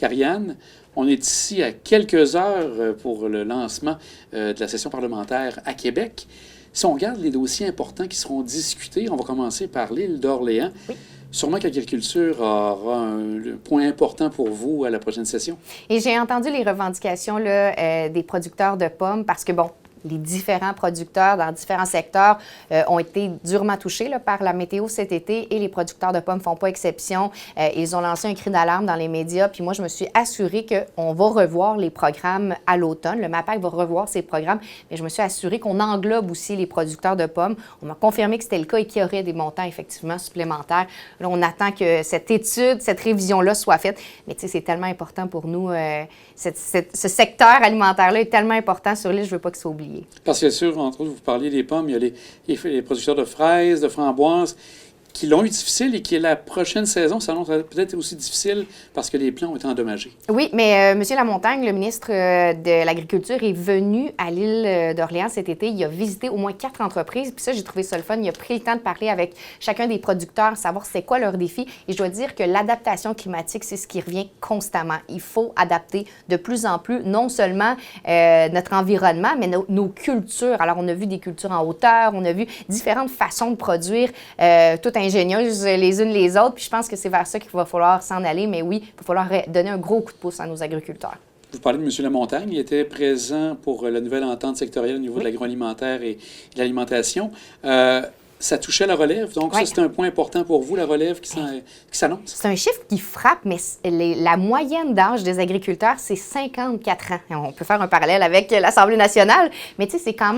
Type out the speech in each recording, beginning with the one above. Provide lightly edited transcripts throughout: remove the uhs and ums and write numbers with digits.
Kariane. On est ici à quelques heures pour le lancement de la session parlementaire à Québec. Si on regarde les dossiers importants qui seront discutés, on va commencer par l'île d'Orléans. Oui. Sûrement que l'agriculture aura un point important pour vous à la prochaine session. Et j'ai entendu les revendications là, des producteurs de pommes parce que, bon, les différents producteurs dans différents secteurs ont été durement touchés là, par la météo cet été et les producteurs de pommes ne font pas exception. Ils ont lancé un cri d'alarme dans les médias. Puis moi, je me suis assurée qu'on va revoir les programmes à l'automne. Le MAPAC va revoir ses programmes, mais je me suis assurée qu'on englobe aussi les producteurs de pommes. On m'a confirmé que c'était le cas et qu'il y aurait des montants effectivement supplémentaires. Là, on attend que cette étude, cette révision-là soit faite. Mais tu sais, c'est tellement important pour nous. Ce secteur alimentaire-là est tellement important sur l'île, je ne veux pas qu'il soit oublié. Parce que sûr, entre autres, vous parliez des pommes, il y a les producteurs de fraises, de framboises, qui l'ont eu difficile et qui, la prochaine saison, s'annonce peut-être aussi difficile parce que les plants ont été endommagés. Oui, mais M. Lamontagne, le ministre de l'Agriculture, est venu à l'île d'Orléans cet été. Il a visité au moins 4 entreprises. Puis ça, j'ai trouvé ça le fun. Il a pris le temps de parler avec chacun des producteurs, savoir c'est quoi leurs défis. Et je dois dire que l'adaptation climatique, c'est ce qui revient constamment. Il faut adapter de plus en plus, non seulement notre environnement, mais nos cultures. Alors, on a vu des cultures en hauteur, on a vu différentes façons de produire, tout ingénieuses les unes les autres. Puis je pense que c'est vers ça qu'il va falloir s'en aller. Mais oui, il va falloir donner un gros coup de pouce à nos agriculteurs. Vous parlez de M. Lamontagne. Il était présent pour la nouvelle entente sectorielle au niveau de l'agroalimentaire et de l'alimentation. Ça touchait la relève. Donc, ça, c'est un point important pour vous, la relève qui s'annonce. C'est un chiffre qui frappe, mais la moyenne d'âge des agriculteurs, c'est 54 ans. On peut faire un parallèle avec l'Assemblée nationale, mais tu sais, c'est quand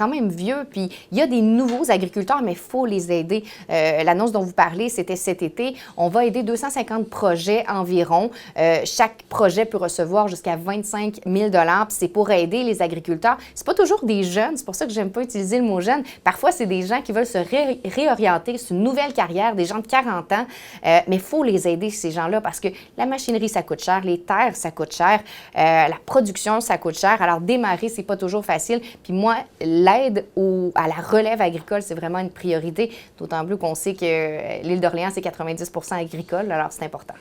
même vieux. Puis, il y a des nouveaux agriculteurs, mais il faut les aider. L'annonce dont vous parlez, c'était cet été. On va aider 250 projets environ. Chaque projet peut recevoir jusqu'à 25 000 $. Puis, c'est pour aider les agriculteurs. C'est pas toujours des jeunes. C'est pour ça que j'aime pas utiliser le mot jeune. Parfois, c'est des gens qui veulent se réorienter sur une nouvelle carrière, des gens de 40 ans. Mais il faut les aider, ces gens-là, parce que la machinerie, ça coûte cher. Les terres, ça coûte cher. La production, ça coûte cher. Alors, démarrer, c'est pas toujours facile. Puis moi, l'aide à la relève agricole, c'est vraiment une priorité, d'autant plus qu'on sait que l'île d'Orléans, c'est 90 % agricole, alors c'est important.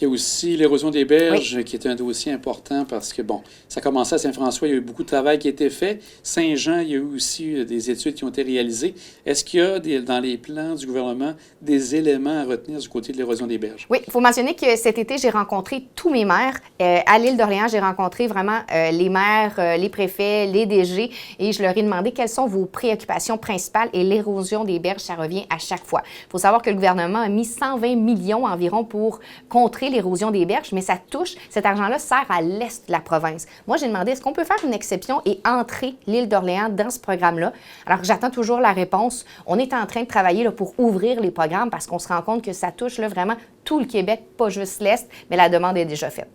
Il y a aussi l'érosion des berges, qui est un dossier important parce que, bon, ça commençait à Saint-François, il y a eu beaucoup de travail qui a été fait. Saint-Jean, il y a eu aussi des études qui ont été réalisées. Est-ce qu'il y a, dans les plans du gouvernement, des éléments à retenir du côté de l'érosion des berges? Oui, il faut mentionner que cet été, j'ai rencontré tous mes maires. À l'île d'Orléans, j'ai rencontré vraiment les maires, les préfets, les DG, et je leur ai demandé quelles sont vos préoccupations principales, et l'érosion des berges, ça revient à chaque fois. Il faut savoir que le gouvernement a mis 120 millions environ pour contrer l'érosion des berges, mais ça touche, cet argent-là sert à l'est de la province. Moi, j'ai demandé, est-ce qu'on peut faire une exception et entrer l'île d'Orléans dans ce programme-là? Alors, j'attends toujours la réponse. On est en train de travailler là, pour ouvrir les programmes parce qu'on se rend compte que ça touche là, vraiment tout le Québec, pas juste l'est, mais la demande est déjà faite.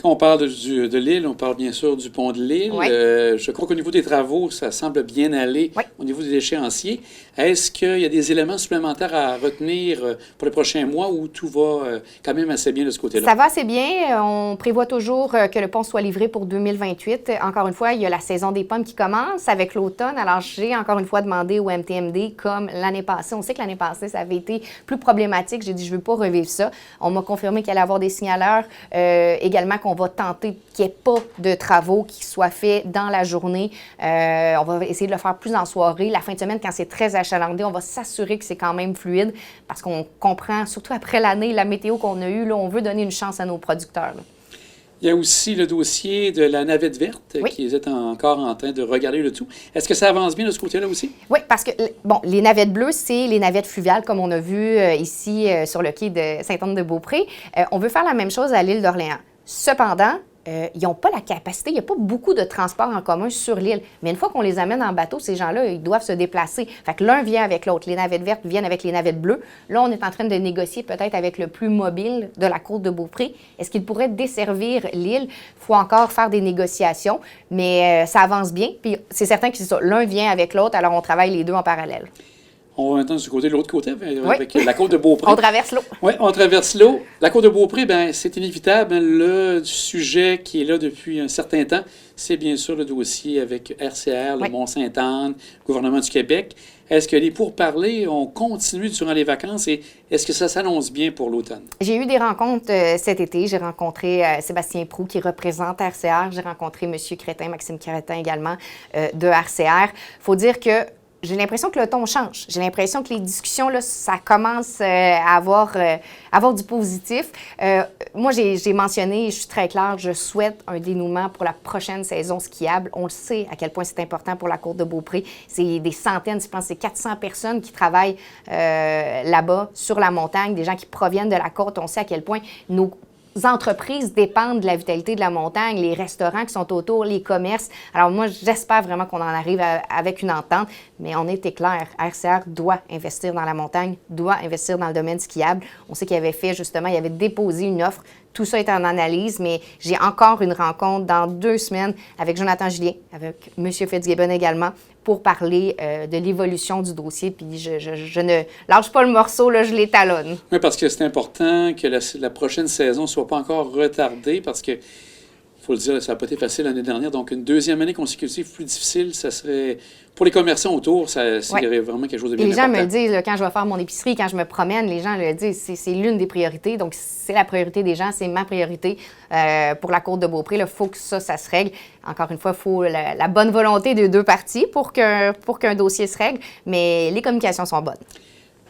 Quand on parle de l'île, on parle bien sûr du pont de l'île. Oui. Je crois qu'au niveau des travaux, ça semble bien aller au niveau des échéanciers. Est-ce qu'il y a des éléments supplémentaires à retenir pour les prochains mois ou tout va quand même assez bien de ce côté-là? Ça va assez bien. On prévoit toujours que le pont soit livré pour 2028. Encore une fois, il y a la saison des pommes qui commence avec l'automne. Alors, j'ai encore une fois demandé au MTMD, comme l'année passée. On sait que l'année passée, ça avait été plus problématique. J'ai dit, je ne veux pas revivre ça. On m'a confirmé qu'il allait y avoir des signaleurs également qu'on va tenter qu'il n'y ait pas de travaux qui soient faits dans la journée. On va essayer de le faire plus en soirée. La fin de semaine, quand c'est très achalandé, on va s'assurer que c'est quand même fluide parce qu'on comprend, surtout après l'année, la météo qu'on a eue, là, on veut donner une chance à nos producteurs. Là. Il y a aussi le dossier de la navette verte qui est encore en train de regarder le tout. Est-ce que ça avance bien de ce côté-là aussi? Oui, parce que, bon, les navettes bleues, c'est les navettes fluviales, comme on a vu ici sur le quai de Sainte-Anne-de-Beaupré. On veut faire la même chose à l'île d'Orléans. Cependant, ils n'ont pas la capacité, il n'y a pas beaucoup de transports en commun sur l'île. Mais une fois qu'on les amène en bateau, ces gens-là, ils doivent se déplacer. Fait que l'un vient avec l'autre. Les navettes vertes viennent avec les navettes bleues. Là, on est en train de négocier peut-être avec le plus mobile de la côte de Beaupré. Est-ce qu'il pourrait desservir l'île? Il faut encore faire des négociations, mais ça avance bien. Puis c'est certain que c'est ça. L'un vient avec l'autre, alors on travaille les deux en parallèle. On va maintenant du côté de l'autre côté, avec la côte de Beaupré. On traverse l'eau. Oui, on traverse l'eau. La côte de Beaupré, bien, c'est inévitable. Le sujet qui est là depuis un certain temps, c'est bien sûr le dossier avec RCR, le Mont-Sainte-Anne, le gouvernement du Québec. Est-ce que les pourparlers ont continué durant les vacances et est-ce que ça s'annonce bien pour l'automne? J'ai eu des rencontres cet été. J'ai rencontré Sébastien Proulx qui représente RCR. J'ai rencontré M. Crétin, Maxime Crétin également de RCR. Il faut dire que j'ai l'impression que le ton change. J'ai l'impression que les discussions, là, ça commence à avoir du positif. Moi, j'ai mentionné, je suis très claire, je souhaite un dénouement pour la prochaine saison skiable. On le sait à quel point c'est important pour la Côte de Beaupré. C'est des centaines, je pense que c'est 400 personnes qui travaillent là-bas, sur la montagne, des gens qui proviennent de la côte. On sait à quel point nos entreprises dépendent de la vitalité de la montagne, les restaurants qui sont autour, les commerces. Alors moi, j'espère vraiment qu'on en arrive avec une entente, mais on était clair, RCR doit investir dans la montagne, doit investir dans le domaine skiable. On sait qu'il avait fait, justement, il avait déposé une offre. Tout ça est en analyse, mais j'ai encore une rencontre dans 2 semaines avec Jonathan Julien, avec M. Fitzgibbon également, pour parler de l'évolution du dossier. Puis je ne lâche pas le morceau, là, je l'étalonne. Oui, parce que c'est important que la prochaine saison ne soit pas encore retardée, parce que, il faut le dire, ça n'a pas été facile l'année dernière. Donc, une deuxième année consécutive plus difficile, ça serait, pour les commerçants autour, il y aurait vraiment quelque chose de bien important. Les gens me le disent, là, quand je vais faire mon épicerie, quand je me promène, les gens le disent, c'est l'une des priorités. Donc, c'est la priorité des gens, c'est ma priorité pour la Côte de Beaupré. Il faut que ça se règle. Encore une fois, il faut la bonne volonté des 2 parties pour qu'un dossier se règle, mais les communications sont bonnes.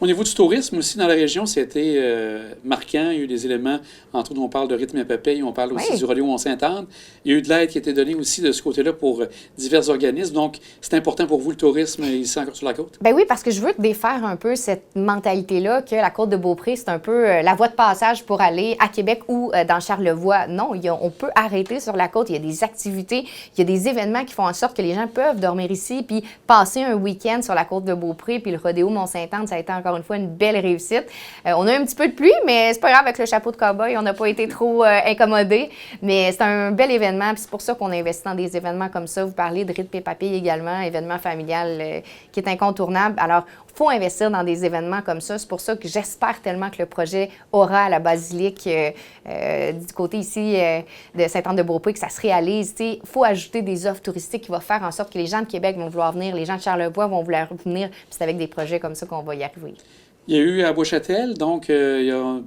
Au niveau du tourisme aussi dans la région, c'était marquant. Il y a eu des éléments, entre autres, on parle de Rythme et Pépé, on parle aussi du rodéo Mont-Sainte-Anne. Il y a eu de l'aide qui a été donnée aussi de ce côté-là pour divers organismes. Donc, c'est important pour vous, le tourisme, ici encore sur la côte? Bien oui, parce que je veux défaire un peu cette mentalité-là que la Côte de Beaupré, c'est un peu la voie de passage pour aller à Québec ou dans Charlevoix. Non, on peut arrêter sur la côte. Il y a des activités, il y a des événements qui font en sorte que les gens peuvent dormir ici puis passer un week-end sur la Côte de Beaupré. Puis le rodéo Mont-Sainte-Anne, ça a été encore une fois une belle réussite. On a eu un petit peu de pluie, mais c'est pas grave, avec le chapeau de cow-boy, on n'a pas été trop incommodés. Mais c'est un bel événement, puis c'est pour ça qu'on investit dans des événements comme ça. Vous parlez de Rythme et Papille également, événement familial qui est incontournable. Alors, il faut investir dans des événements comme ça. C'est pour ça que j'espère tellement que le projet aura à la basilique du côté ici de Sainte-Anne-de-Beaupré, que ça se réalise. Il faut ajouter des offres touristiques qui vont faire en sorte que les gens de Québec vont vouloir venir, les gens de Charlevoix vont vouloir venir. Puis c'est avec des projets comme ça qu'on va y arriver. Il y a eu à Bois-Châtel, donc il y a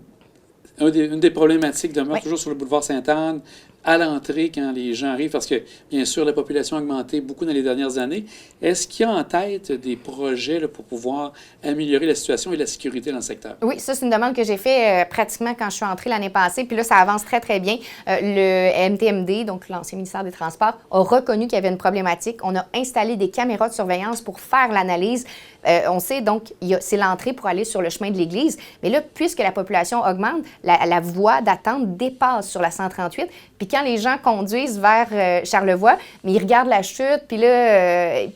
une des problématiques demeure toujours sur le boulevard Sainte-Anne, à l'entrée quand les gens arrivent, parce que, bien sûr, la population a augmenté beaucoup dans les dernières années. Est-ce qu'il y a en tête des projets là, pour pouvoir améliorer la situation et la sécurité dans le secteur? Oui, ça, c'est une demande que j'ai faite pratiquement quand je suis entrée l'année passée. Puis là, ça avance très, très bien. Le MTMD, donc l'ancien ministère des Transports, a reconnu qu'il y avait une problématique. On a installé des caméras de surveillance pour faire l'analyse. On sait donc, c'est l'entrée pour aller sur le chemin de l'église. Mais là, puisque la population augmente, la voie d'attente dépasse sur la 138. Puis quand les gens conduisent vers Charlevoix, mais ils regardent la chute, puis là,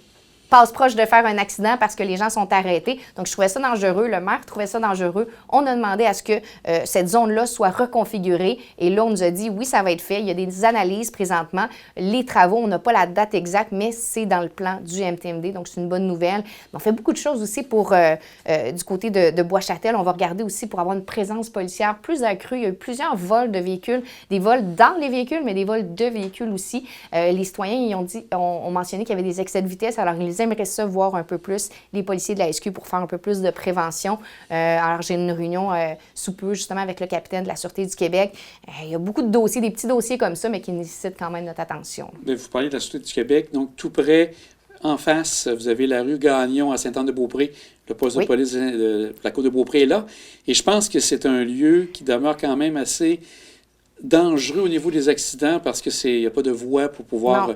passe proche de faire un accident parce que les gens sont arrêtés. Donc, je trouvais ça dangereux. Le maire trouvait ça dangereux. On a demandé à ce que cette zone-là soit reconfigurée. Et là, on nous a dit, oui, ça va être fait. Il y a des analyses présentement. Les travaux, on n'a pas la date exacte, mais c'est dans le plan du MTMD. Donc, c'est une bonne nouvelle. On fait beaucoup de choses aussi pour du côté de Bois-Châtel. On va regarder aussi pour avoir une présence policière plus accrue. Il y a eu plusieurs vols de véhicules, des vols dans les véhicules, mais des vols de véhicules aussi. Les citoyens, ils ont mentionné qu'il y avait des excès de vitesse. Alors, ils aimeraient ça voir un peu plus les policiers de la SQ pour faire un peu plus de prévention. Alors, j'ai une réunion sous peu, justement, avec le capitaine de la Sûreté du Québec. Il y a beaucoup de dossiers, des petits dossiers comme ça, mais qui nécessitent quand même notre attention. Vous parlez de la Sûreté du Québec, donc tout près, en face, vous avez la rue Gagnon à Sainte-Anne-de-Beaupré. Le poste de police de la Côte-de-Beaupré est là. Et je pense que c'est un lieu qui demeure quand même assez dangereux au niveau des accidents parce qu'il n'y a pas de voie pour pouvoir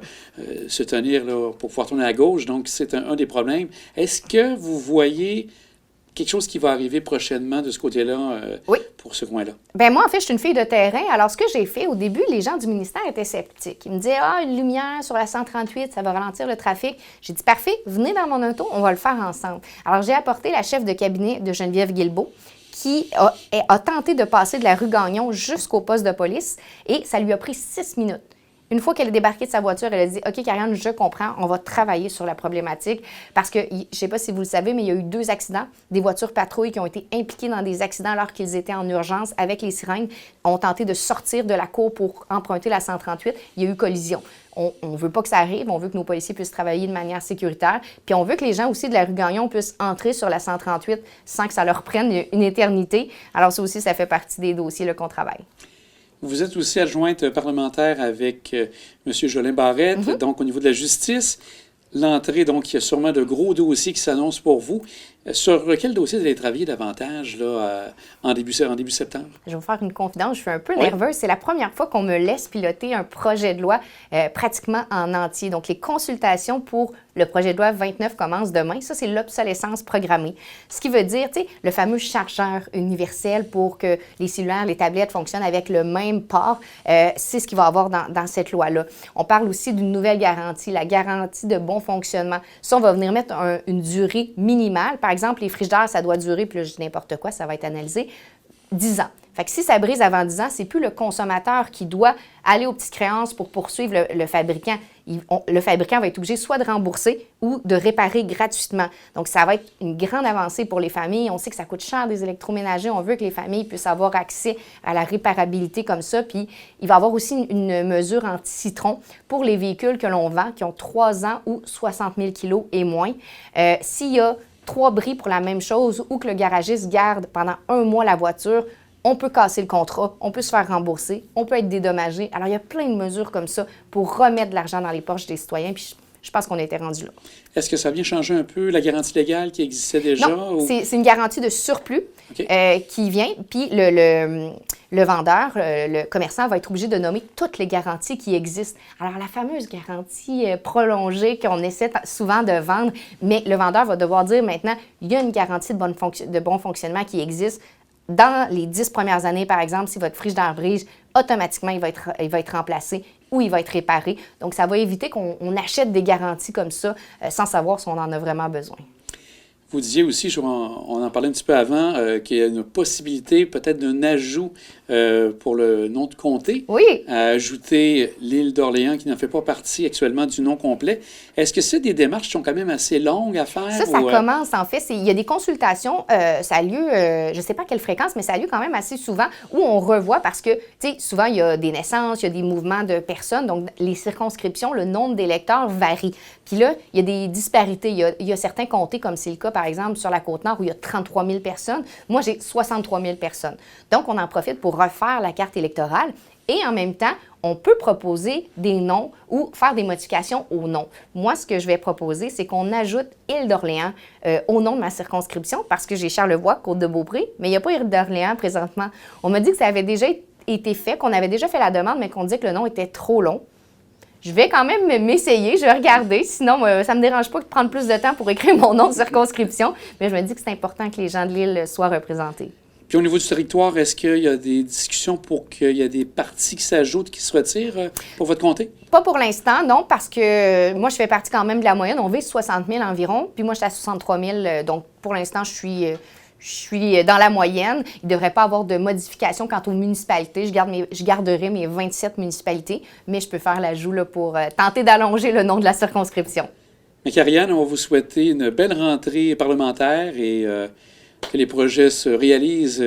se tenir, là, pour pouvoir tourner à gauche. Donc, c'est un des problèmes. Est-ce que vous voyez quelque chose qui va arriver prochainement de ce côté-là pour ce coin-là? Bien, moi, en fait, je suis une fille de terrain. Alors, ce que j'ai fait, au début, les gens du ministère étaient sceptiques. Ils me disaient, une lumière sur la 138, ça va ralentir le trafic. J'ai dit, parfait, venez dans mon auto, on va le faire ensemble. Alors, j'ai apporté la chef de cabinet de Geneviève Guilbeault, qui a tenté de passer de la rue Gagnon jusqu'au poste de police et ça lui a pris 6 minutes. Une fois qu'elle est débarquée de sa voiture, elle a dit « OK, Karianne, je comprends, on va travailler sur la problématique. » Parce que, je ne sais pas si vous le savez, mais il y a eu 2 accidents. Des voitures patrouilles qui ont été impliquées dans des accidents alors qu'ils étaient en urgence avec les sirènes, ont tenté de sortir de la cour pour emprunter la 138. Il y a eu collision. On ne veut pas que ça arrive, on veut que nos policiers puissent travailler de manière sécuritaire, puis on veut que les gens aussi de la rue Gagnon puissent entrer sur la 138 sans que ça leur prenne une éternité. Alors ça aussi, ça fait partie des dossiers qu'on travaille. Vous êtes aussi adjointe parlementaire avec M. Jolin Barrette, donc au niveau de la justice. L'entrée, donc, il y a sûrement de gros dossiers qui s'annoncent pour vous. Sur quel dossier vous allez travailler davantage là, en début septembre? Je vais vous faire une confidence, je suis un peu nerveuse. C'est la première fois qu'on me laisse piloter un projet de loi pratiquement en entier. Donc, les consultations pour le projet de loi 29 commencent demain. Ça, c'est l'obsolescence programmée. Ce qui veut dire, tu sais, le fameux chargeur universel pour que les cellulaires, les tablettes fonctionnent avec le même port, c'est ce qu'il va y avoir dans cette loi-là. On parle aussi d'une nouvelle garantie, la garantie de bon fonctionnement. Ça, on va venir mettre une durée minimale. Par exemple, les frigidaires, ça doit durer, puis là, je dis n'importe quoi, ça va être analysé, 10 ans. Fait que si ça brise avant 10 ans, c'est plus le consommateur qui doit aller aux petites créances pour poursuivre le fabricant. Le fabricant va être obligé soit de rembourser ou de réparer gratuitement. Donc, ça va être une grande avancée pour les familles. On sait que ça coûte cher des électroménagers. On veut que les familles puissent avoir accès à la réparabilité comme ça. Puis, il va y avoir aussi une mesure anti-citron pour les véhicules que l'on vend qui ont 3 ans ou 60 000 kilos et moins. S'il y a 3 bris pour la même chose ou que le garagiste garde pendant 1 mois la voiture, on peut casser le contrat, on peut se faire rembourser, on peut être dédommagé. Alors, il y a plein de mesures comme ça pour remettre de l'argent dans les poches des citoyens, puis je pense qu'on était rendu là. Est-ce que ça vient changer un peu la garantie légale qui existait déjà? Non, c'est une garantie de surplus qui vient, puis le vendeur, le commerçant va être obligé de nommer toutes les garanties qui existent. Alors, la fameuse garantie prolongée qu'on essaie souvent de vendre, mais le vendeur va devoir dire maintenant, il y a une garantie de bon fonctionnement qui existe. Dans les 10 premières années, par exemple, si votre frigidaire brise, automatiquement, il va être remplacé ou il va être réparé. Donc, ça va éviter qu'on achète des garanties comme ça sans savoir si on en a vraiment besoin. Vous disiez aussi, on en parlait un petit peu avant, qu'il y a une possibilité peut-être d'un ajout pour le nom de comté. Oui. À ajouter l'île d'Orléans qui n'en fait pas partie actuellement du nom complet. Est-ce que c'est des démarches qui sont quand même assez longues à faire? Ça commence en fait. Il y a des consultations, ça a lieu, je ne sais pas à quelle fréquence, mais ça a lieu quand même assez souvent où on revoit parce que, tu sais, souvent il y a des naissances, il y a des mouvements de personnes, donc les circonscriptions, le nombre d'électeurs varie. Puis là, il y a des disparités. Il y a certains comtés, comme c'est le cas par exemple sur la Côte-Nord où il y a 33 000 personnes. Moi, j'ai 63 000 personnes. Donc, on en profite pour refaire la carte électorale et en même temps, on peut proposer des noms ou faire des modifications aux noms. Moi, ce que je vais proposer, c'est qu'on ajoute Île d'Orléans au nom de ma circonscription parce que j'ai Charlevoix, Côte-de-Beaupré, mais il n'y a pas Île d'Orléans présentement. On m'a dit que ça avait déjà été fait, qu'on avait déjà fait la demande, mais qu'on disait que le nom était trop long. Je vais quand même m'essayer, je vais regarder. Sinon, ça ne me dérange pas de prendre plus de temps pour écrire mon nom de circonscription. Mais je me dis que c'est important que les gens de l'île soient représentés. Puis au niveau du territoire, est-ce qu'il y a des discussions pour qu'il y ait des partis qui s'ajoutent, qui se retirent pour votre comté? Pas pour l'instant, non, parce que moi, je fais partie quand même de la moyenne. On vise 60 000 environ, puis moi, je suis à 63 000. Donc, pour l'instant, je suis dans la moyenne. Il ne devrait pas avoir de modification quant aux municipalités. Je garderai mes 27 municipalités, mais je peux faire l'ajout pour tenter d'allonger le nom de la circonscription. Mais Karianne, on va vous souhaiter une belle rentrée parlementaire et que les projets se réalisent